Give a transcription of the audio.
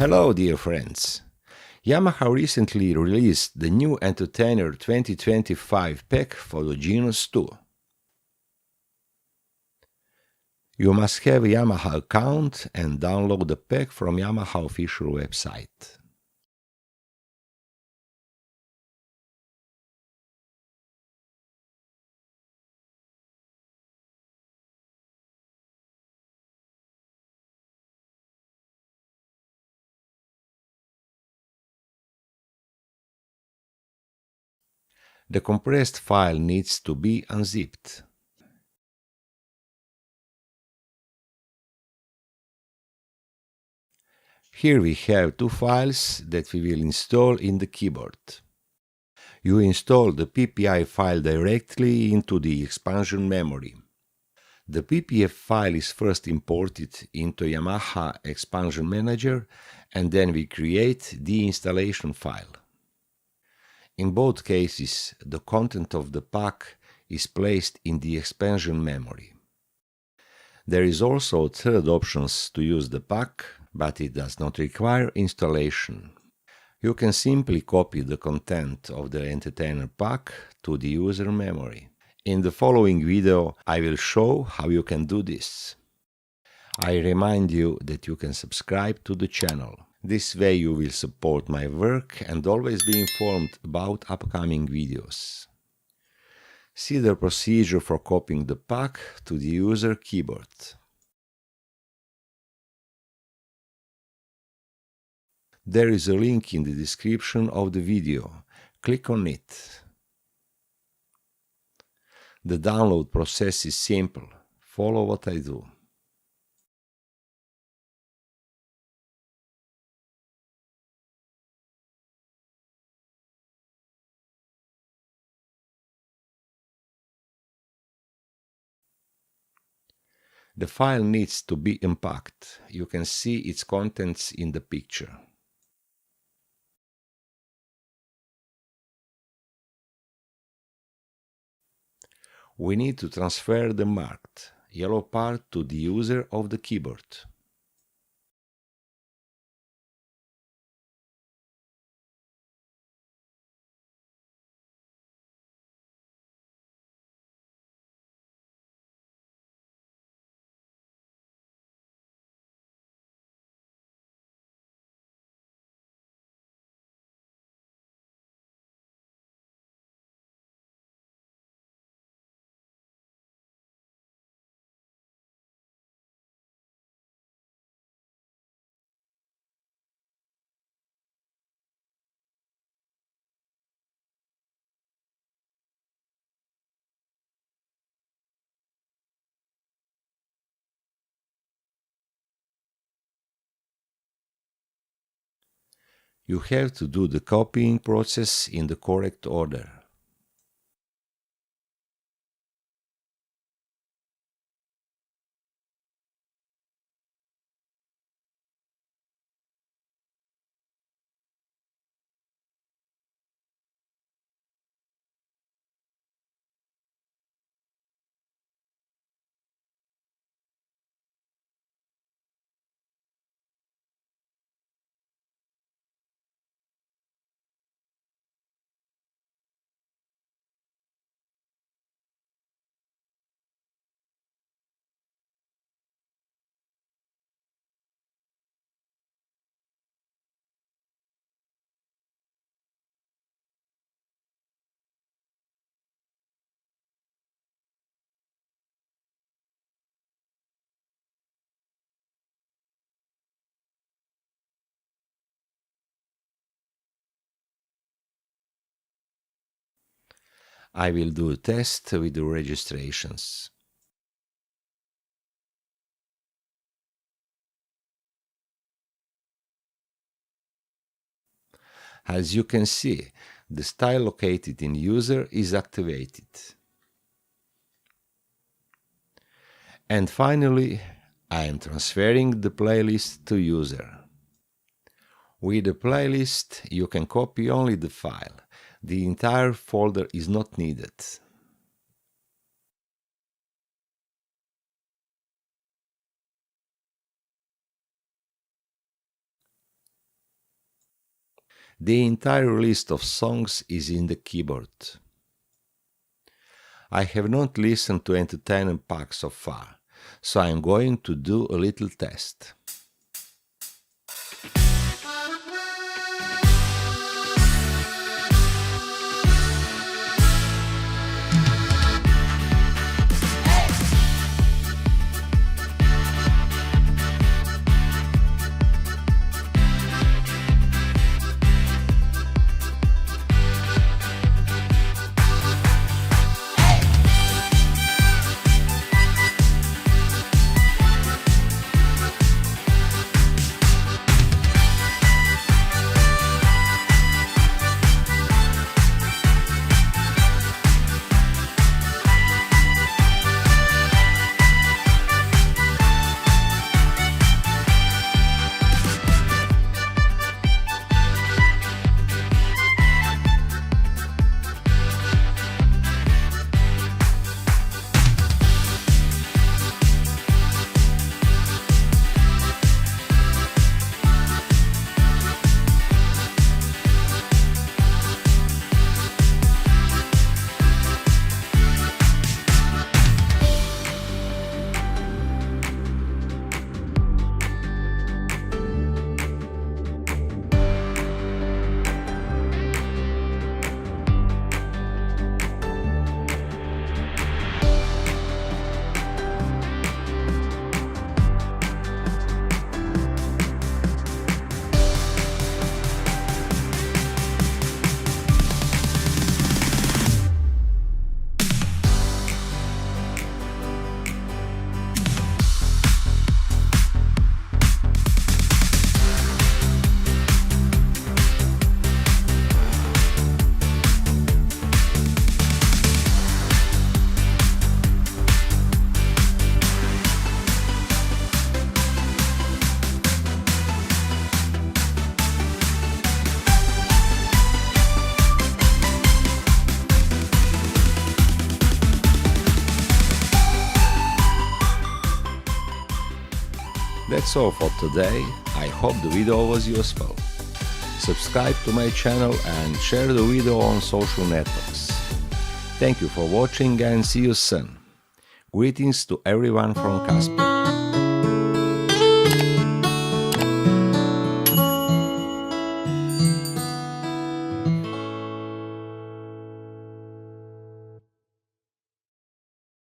Hello, dear friends! Yamaha recently released the new Entertainer 2025 pack for the Genus 2. You must have a Yamaha account and download the pack from Yamaha official website. The compressed file needs to be unzipped. Here we have two files that we will install in the keyboard. You install the PPI file directly into the expansion memory. The PPF file is first imported into Yamaha Expansion Manager, and then we create the installation file. In both cases, the content of the pack is placed in the expansion memory. There is also a third option to use the pack, but it does not require installation. You can simply copy the content of the Entertainer pack to the user memory. In the following video, I will show how you can do this. I remind you that you can subscribe to the channel. This way you will support my work and always be informed about upcoming videos. See the procedure for copying the pack to the user keyboard. There is a link in the description of the video. Click on it. The download process is simple. Follow what I do. The file needs to be unpacked. You can see its contents in the picture. We need to transfer the marked yellow part to the user of the keyboard. You have to do the copying process in the correct order. I will do a test with the registrations. As you can see, the style located in user is activated. And finally, I am transferring the playlist to user. With the playlist, you can copy only the file. The entire folder is not needed. The entire list of songs is in the keyboard. I have not listened to entertainment packs so far, so I am going to do a little test. That's all for today. I hope the video was useful. Subscribe to my channel and share the video on social networks. Thank you for watching and see you soon. Greetings to everyone from Casper.